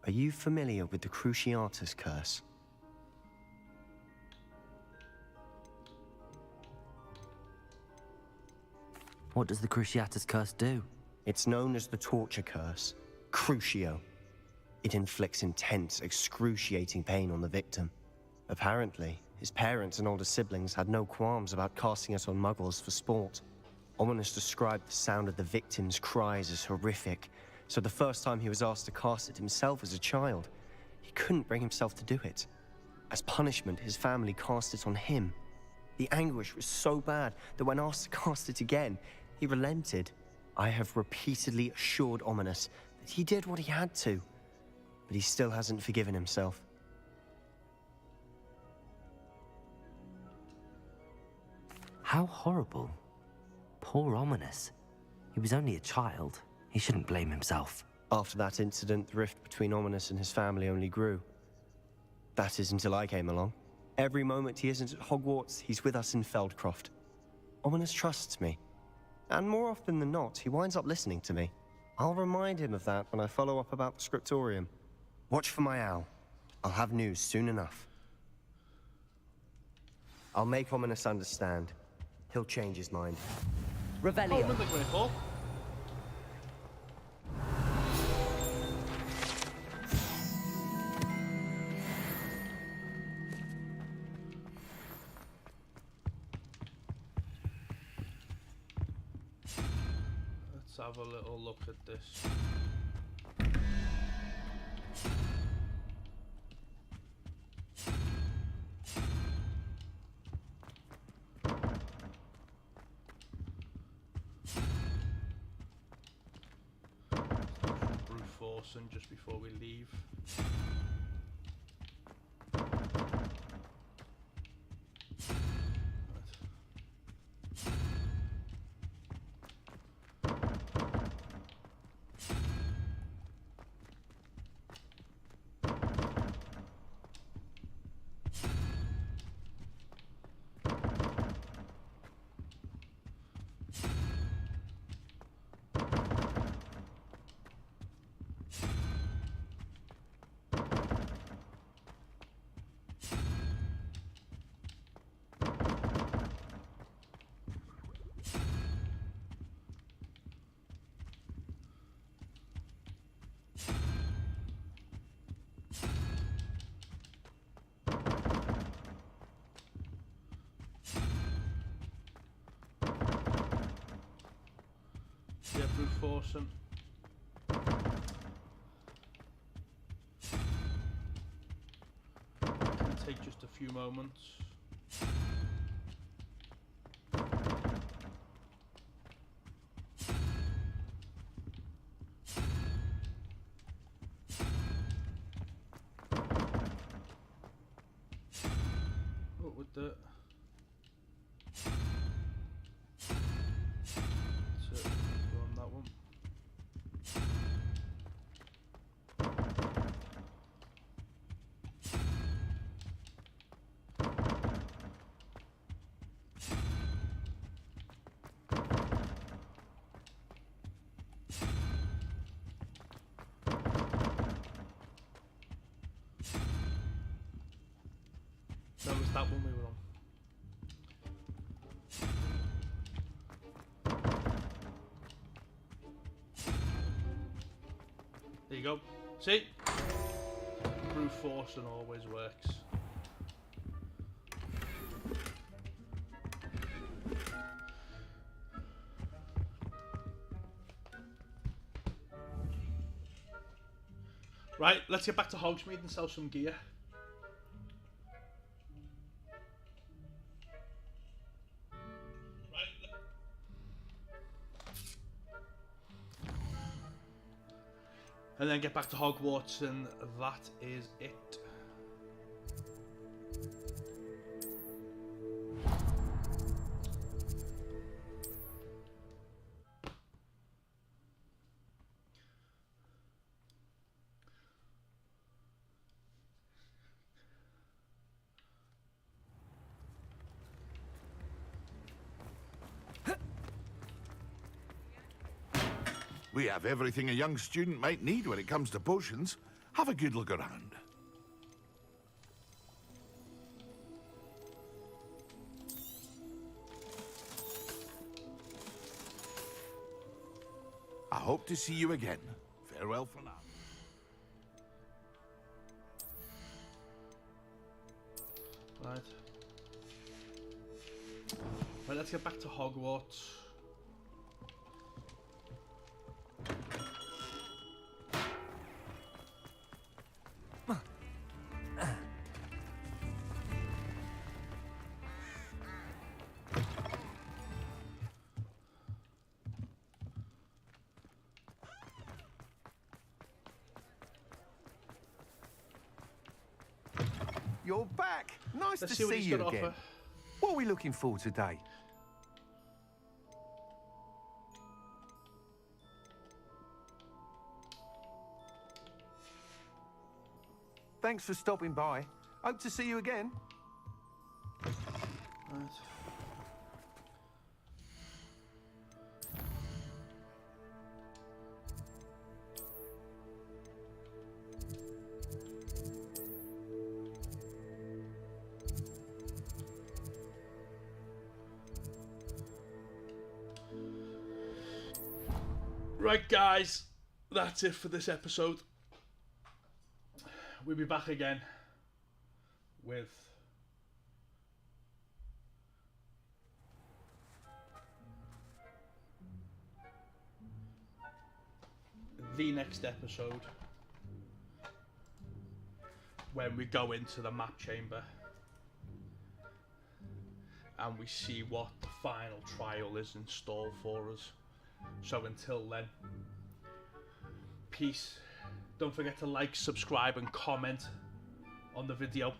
Are you familiar with the Cruciatus curse? What does the Cruciatus curse do? It's known as the torture curse, Crucio. It inflicts intense, excruciating pain on the victim. Apparently, His parents and older siblings had no qualms about casting us on muggles for sport. Ominous described the sound of the victims' cries as horrific, so the first time he was asked to cast it himself as a child, he couldn't bring himself to do it. As punishment, his family cast it on him. The anguish was so bad that when asked to cast it again, he relented. I have repeatedly assured Ominous that he did what he had to, but he still hasn't forgiven himself. How horrible. Poor Ominous. He was only a child. He shouldn't blame himself. After that incident, the rift between Ominous and his family only grew. That is until I came along. Every moment he isn't at Hogwarts, he's with us in Feldcroft. Ominous trusts me. And more often than not, he winds up listening to me. I'll remind him of that when I follow up about the scriptorium. Watch for my owl. I'll have news soon enough. I'll make Ominous understand. He'll change his mind. Revelio. Oh, remember Gryffindor? Let's have a little look at this. Brute force and just before we leave. Yeah, brute force him. Can take just a few moments. What would that? That one. No, it was that one we were on. There you go. See? Brute force and always works. Right, let's get back to Hogsmeade and sell some gear. And then get back to Hogwarts, and that is it. We have everything a young student might need when it comes to potions. Have a good look around. I hope to see you again. Farewell for now. Right. Right, let's get back to Hogwarts. You're back. Nice Let's to see what see he's you got to again. offer. What are we looking for today? Thanks for stopping by. Hope to see you again. Right. Right, guys, that's it for this episode. We'll be back again with the next episode when we go into the map chamber and we see what the final trial is in store for us. So until then, peace. Don't forget to like, subscribe and comment on the video.